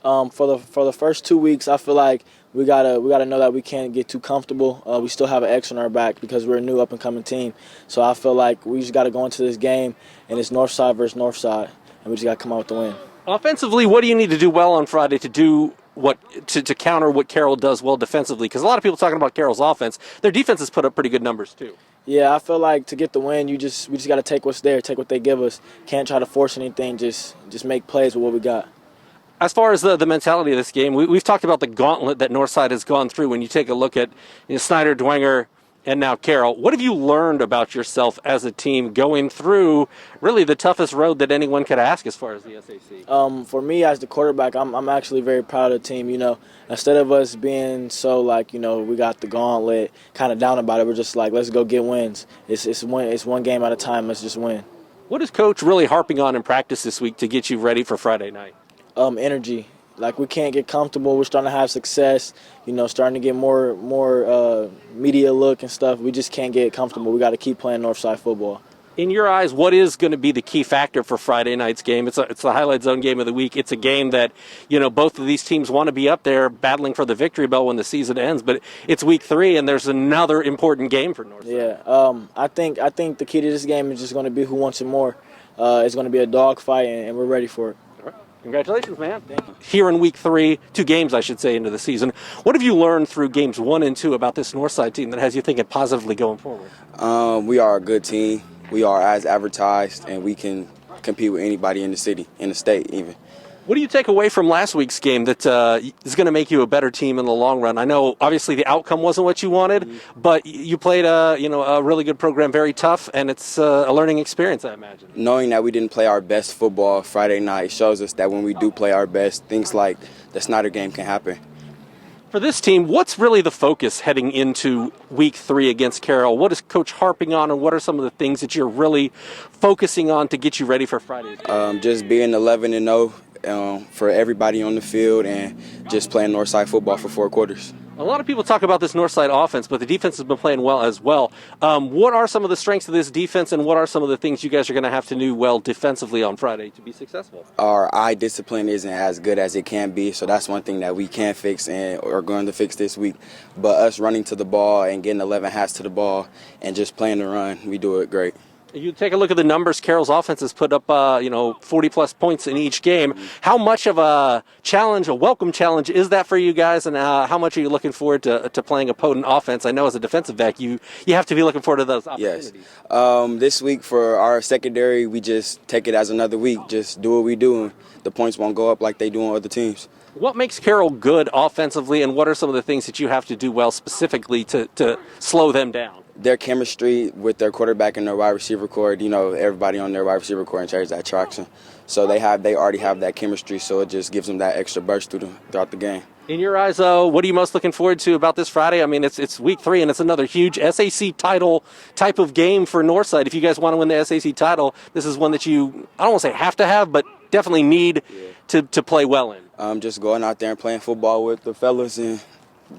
For the first 2 weeks, I feel like we gotta know that we can't get too comfortable. We still have an X on our back because we're a new up and coming team. So I feel like we just gotta go into this game, and it's Northside versus Northside, and we just gotta come out with the win. Offensively, what do you need to do well on Friday to do to counter what Carroll does well defensively? Because a lot of people talking about Carroll's offense, their defense has put up pretty good numbers too. Yeah, I feel like to get the win, we just got to take what's there, take what they give us. Can't try to force anything, just make plays with what we got. As far as the mentality of this game, we've talked about the gauntlet that Northside has gone through. When you take a look at Snyder, Dwenger, and now Carroll, what have you learned about yourself as a team going through really the toughest road that anyone could ask as far as the SAC? For me as the quarterback, I'm actually very proud of the team. Instead of us being so we got the gauntlet, kind of down about it, we're just like, let's go get wins. It's one game at a time. Let's just win. What is Coach really harping on in practice this week to get you ready for Friday night? Energy. Like, we can't get comfortable. We're starting to have success, starting to get more media look and stuff. We just can't get comfortable. We got to keep playing Northside football. In your eyes, what is going to be the key factor for Friday night's game? It's the highlight zone game of the week. It's a game that, both of these teams want to be up there battling for the victory bell when the season ends, but it's week 3 and there's another important game for Northside. Yeah, I think the key to this game is just going to be who wants it more. It's going to be a dogfight, and we're ready for it. Congratulations, man. Thank you. Here in week 3, 2 games, I should say, into the season. What have you learned through games 1 and 2 about this Northside team that has you thinking positively going forward? We are a good team. We are as advertised, and we can compete with anybody in the city, in the state even. What do you take away from last week's game that is going to make you a better team in the long run? I know, obviously, the outcome wasn't what you wanted, but you played a really good program, very tough, and it's a learning experience, I imagine. Knowing that we didn't play our best football Friday night shows us that when we do play our best, things like the Snyder game can happen. For this team, what's really the focus heading into week 3 against Carroll? What is Coach harping on, and what are some of the things that you're really focusing on to get you ready for Friday's game? Just being 11-0. For everybody on the field and just playing Northside football for 4 quarters. A lot of people talk about this Northside offense, but the defense has been playing well as well. What are some of the strengths of this defense, and what are some of the things you guys are going to have to do well defensively on Friday to be successful? Our eye discipline isn't as good as it can be, so that's one thing that we can fix and are going to fix this week. But us running to the ball and getting 11 hats to the ball and just playing the run, we do it great. You take a look at the numbers. Carroll's offense has put up, 40-plus points in each game. How much of a challenge, a welcome challenge, is that for you guys, and how much are you looking forward to playing a potent offense? I know as a defensive back, you have to be looking forward to those opportunities. Yes. This week for our secondary, we just take it as another week. Just do what we do, and the points won't go up like they do on other teams. What makes Carroll good offensively, and what are some of the things that you have to do well specifically to slow them down? Their chemistry with their quarterback and their wide receiver core, everybody on their wide receiver core carries that traction. So they already have that chemistry, so it just gives them that extra burst throughout the game. In your eyes, what are you most looking forward to about this Friday? I mean, it's week 3, and it's another huge SAC title type of game for Northside. If you guys want to win the SAC title, this is one that you, I don't want to say have to have, but definitely need to play well in. Just going out there and playing football with the fellas and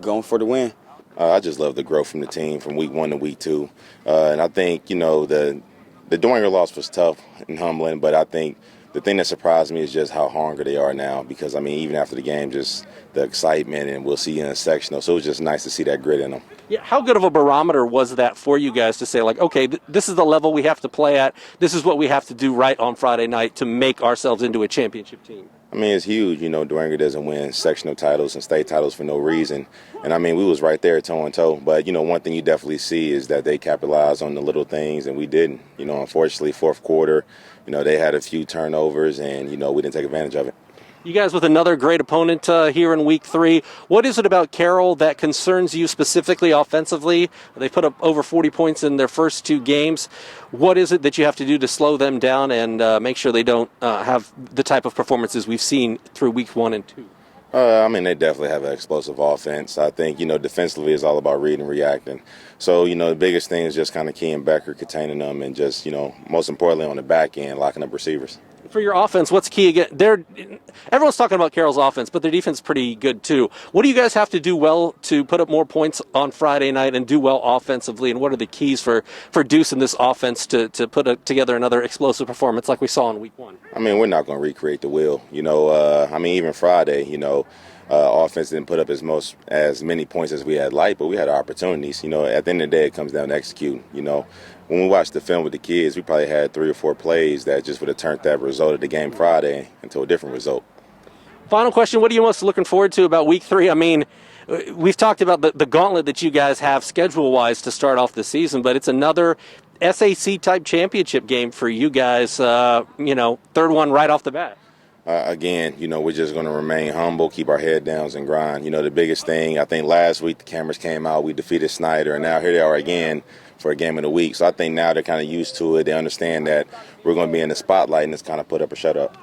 going for the win. I just love the growth from the team from week 1 to week 2. And I think, the Dwenger loss was tough and humbling, but I think the thing that surprised me is just how hungry they are now because, even after the game, just the excitement, and we'll see you in a sectional. So it was just nice to see that grit in them. Yeah, how good of a barometer was that for you guys to say, okay, this is the level we have to play at. This is what we have to do right on Friday night to make ourselves into a championship team? It's huge. Dwenger doesn't win sectional titles and state titles for no reason. And, we was right there toe-and-toe. But, one thing you definitely see is that they capitalized on the little things, and we didn't. Unfortunately, fourth quarter, they had a few turnovers, and, we didn't take advantage of it. You guys with another great opponent here in week 3. What is it about Carroll that concerns you specifically offensively? They put up over 40 points in their first 2 games. What is it that you have to do to slow them down and make sure they don't have the type of performances we've seen through week 1 and 2? They definitely have an explosive offense. I think, defensively it's all about reading and reacting. So, the biggest thing is just kind of keying Becker, containing them, and just, most importantly on the back end, locking up receivers. For your offense, what's key again? Everyone's talking about Carroll's offense, but their defense is pretty good too. What do you guys have to do well to put up more points on Friday night and do well offensively? And what are the keys for Duce in this offense to put together another explosive performance like we saw in Week 1? I mean, we're not going to recreate the wheel. Even Friday, offense didn't put up as many points as we had liked, but we had opportunities. At the end of the day, it comes down to execute. When we watched the film with the kids, we probably had 3 or 4 plays that just would have turned that result of the game Friday into a different result. Final question, what are you most looking forward to about Week 3? I mean, we've talked about the gauntlet that you guys have schedule-wise to start off the season, but it's another SAC-type championship game for you guys, third one right off the bat. Again, we're just going to remain humble, keep our head down and grind. The biggest thing, I think last week the cameras came out, we defeated Snyder, and now here they are again for a game of the week. So I think now they're kind of used to it. They understand that we're going to be in the spotlight, and it's kind of put up or shut up.